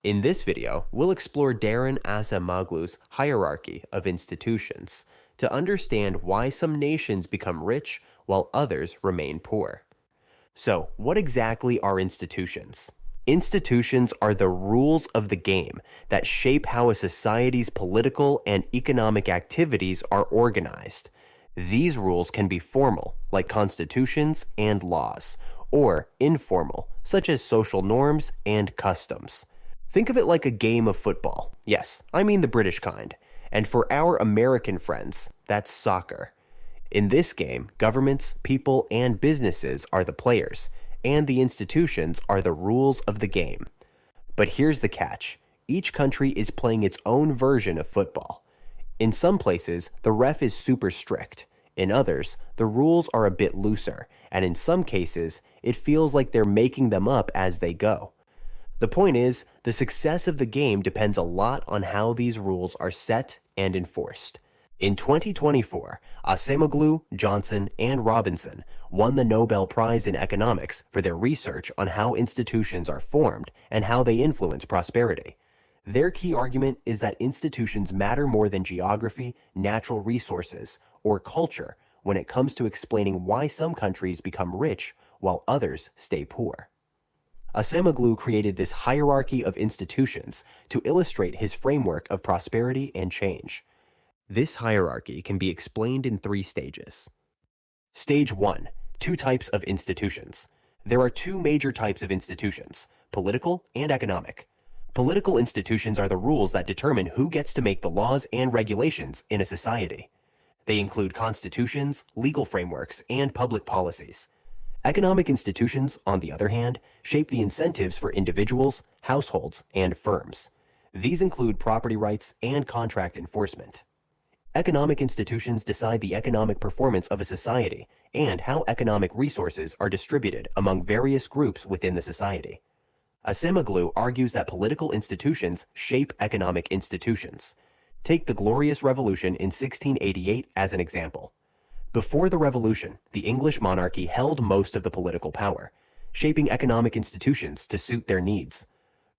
In this video, we'll explore Daron Acemoglu's hierarchy of institutions to understand why some nations become rich while others remain poor. So, what exactly are institutions? Institutions are the rules of the game that shape how a society's political and economic activities are organized. These rules can be formal, like constitutions and laws, or informal, such as social norms and customs. Think of it like a game of football. Yes, I mean the British kind. And for our American friends, that's soccer. In this game, governments, people, and businesses are the players, and the institutions are the rules of the game. But here's the catch. Each country is playing its own version of football. In some places, the ref is super strict. In others, the rules are a bit looser, and in some cases, it feels like they're making them up as they go. The point is, the success of the game depends a lot on how these rules are set and enforced. In 2024, Acemoglu, Johnson, and Robinson won the Nobel Prize in Economics for their research on how institutions are formed and how they influence prosperity. Their key argument is that institutions matter more than geography, natural resources, or culture when it comes to explaining why some countries become rich while others stay poor. Acemoglu created this hierarchy of institutions to illustrate his framework of prosperity and change. This hierarchy can be explained in 3 stages. Stage 1. 2 types of institutions. There are 2 major types of institutions, political and economic. Political institutions are the rules that determine who gets to make the laws and regulations in a society. They include constitutions, legal frameworks, and public policies. Economic institutions, on the other hand, shape the incentives for individuals, households, and firms. These include property rights and contract enforcement. Economic institutions decide the economic performance of a society and how economic resources are distributed among various groups within the society. Acemoglu argues that political institutions shape economic institutions. Take the Glorious Revolution in 1688 as an example. Before the revolution, the English monarchy held most of the political power, shaping economic institutions to suit their needs.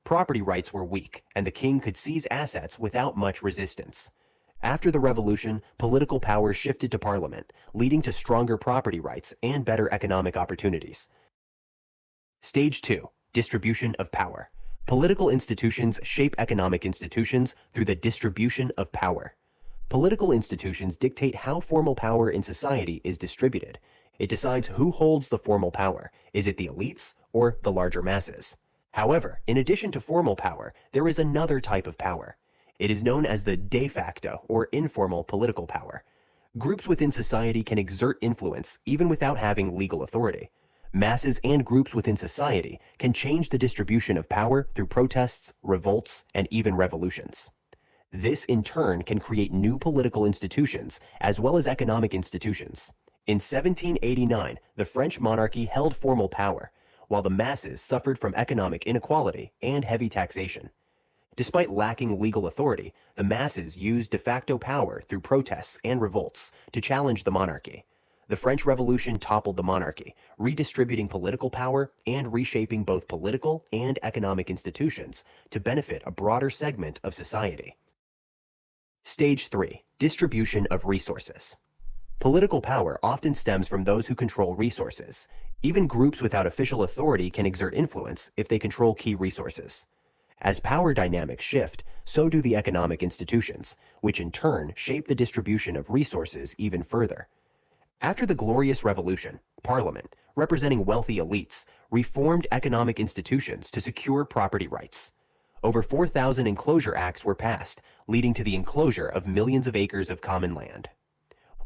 Property rights were weak, and the king could seize assets without much resistance. After the revolution, political power shifted to parliament, leading to stronger property rights and better economic opportunities. Stage 2. Distribution of power. Political institutions shape economic institutions through the distribution of power. Political institutions dictate how formal power in society is distributed. It decides who holds the formal power. Is it the elites or the larger masses? However, in addition to formal power, there is another type of power. It is known as the de facto or informal political power. Groups within society can exert influence even without having legal authority. Masses and groups within society can change the distribution of power through protests, revolts, and even revolutions. This, in turn, can create new political institutions as well as economic institutions. In 1789, the French monarchy held formal power, while the masses suffered from economic inequality and heavy taxation. Despite lacking legal authority, the masses used de facto power through protests and revolts to challenge the monarchy. The French Revolution toppled the monarchy, redistributing political power and reshaping both political and economic institutions to benefit a broader segment of society. Stage 3. Distribution of resources. Political power often stems from those who control resources. Even groups without official authority can exert influence if they control key resources. As power dynamics shift, so do the economic institutions, which in turn shape the distribution of resources even further. After the Glorious Revolution, Parliament, representing wealthy elites, reformed economic institutions to secure property rights. Over 4,000 enclosure acts were passed, leading to the enclosure of millions of acres of common land.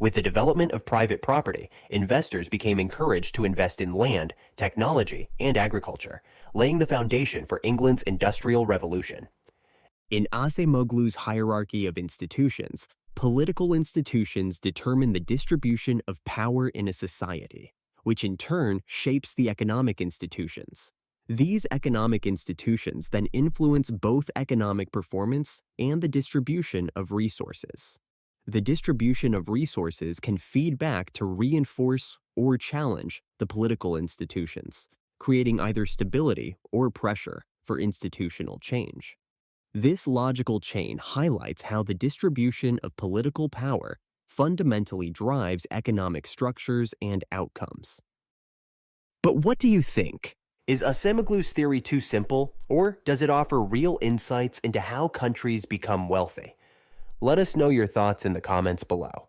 With the development of private property, investors became encouraged to invest in land, technology, and agriculture, laying the foundation for England's Industrial Revolution. In Acemoglu's hierarchy of institutions, political institutions determine the distribution of power in a society, which in turn shapes the economic institutions. These economic institutions then influence both economic performance and the distribution of resources. The distribution of resources can feed back to reinforce or challenge the political institutions, creating either stability or pressure, for institutional change. This logical chain highlights how the distribution of political power fundamentally drives economic structures and outcomes. But what do you think? Is Acemoglu's theory too simple, or does it offer real insights into how countries become wealthy? Let us know your thoughts in the comments below.